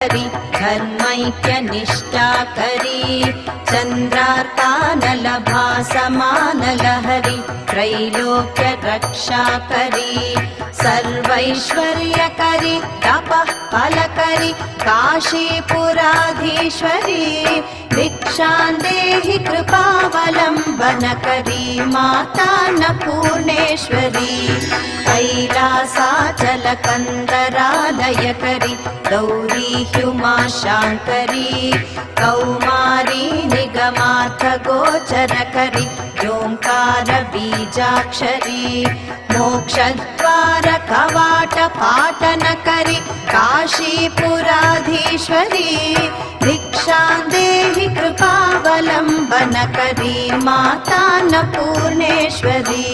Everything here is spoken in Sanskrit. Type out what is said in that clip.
करी धर्मैक्यनिष्ठाकरी चन्द्रार्कानलभासमानलहरी त्रैलोक्य रक्षाकरी सर्वैश्वर्यकरी तपः फलकरी काशीपुराधीश्वरी भिक्षां देहि कृपावलम्बनकरी माता अन्नपूर्णेश्वरी कैलासाचलकन्दरालयकरी गौरी हुमाशाङ्करी कौमारी निगमार्थगोचरकरी ओंकार बीजाक्षरी मोक्षद्वार कवाटपाटनकरी काशीपुराधीश्वरी भिक्षां देहि कृपावलम्बनकरी माता अन्नपूर्णेश्वरी।